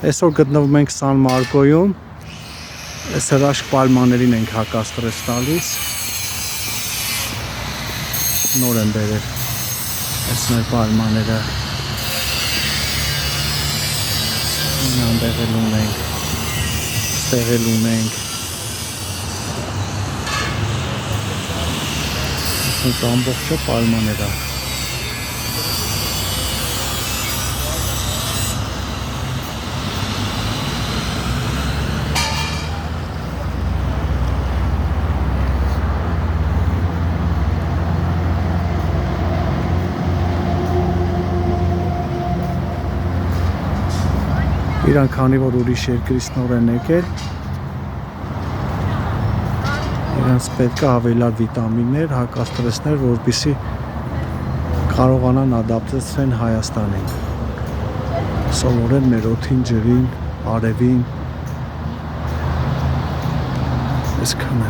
Այսօր գտնվում ենք Սան Մարկոյում, այս հրաշք պալմաներին ենք հակաստրես տալիս, նոր են բերել, այս մեր պալմաները, այնտեղ ունենք, ստեղ ունենք, այս ամբողջը պալմաները, իրան քանի որ ուրիշ երկրից նոր են եկել, իրանց պետք է ավելար վիտամիններ, հակաստրեսներ, որպեսզի կարողանան ադապտացվել Հայաստանին, սովորեն մեր օդին, ջրին, արևին, այսքանը։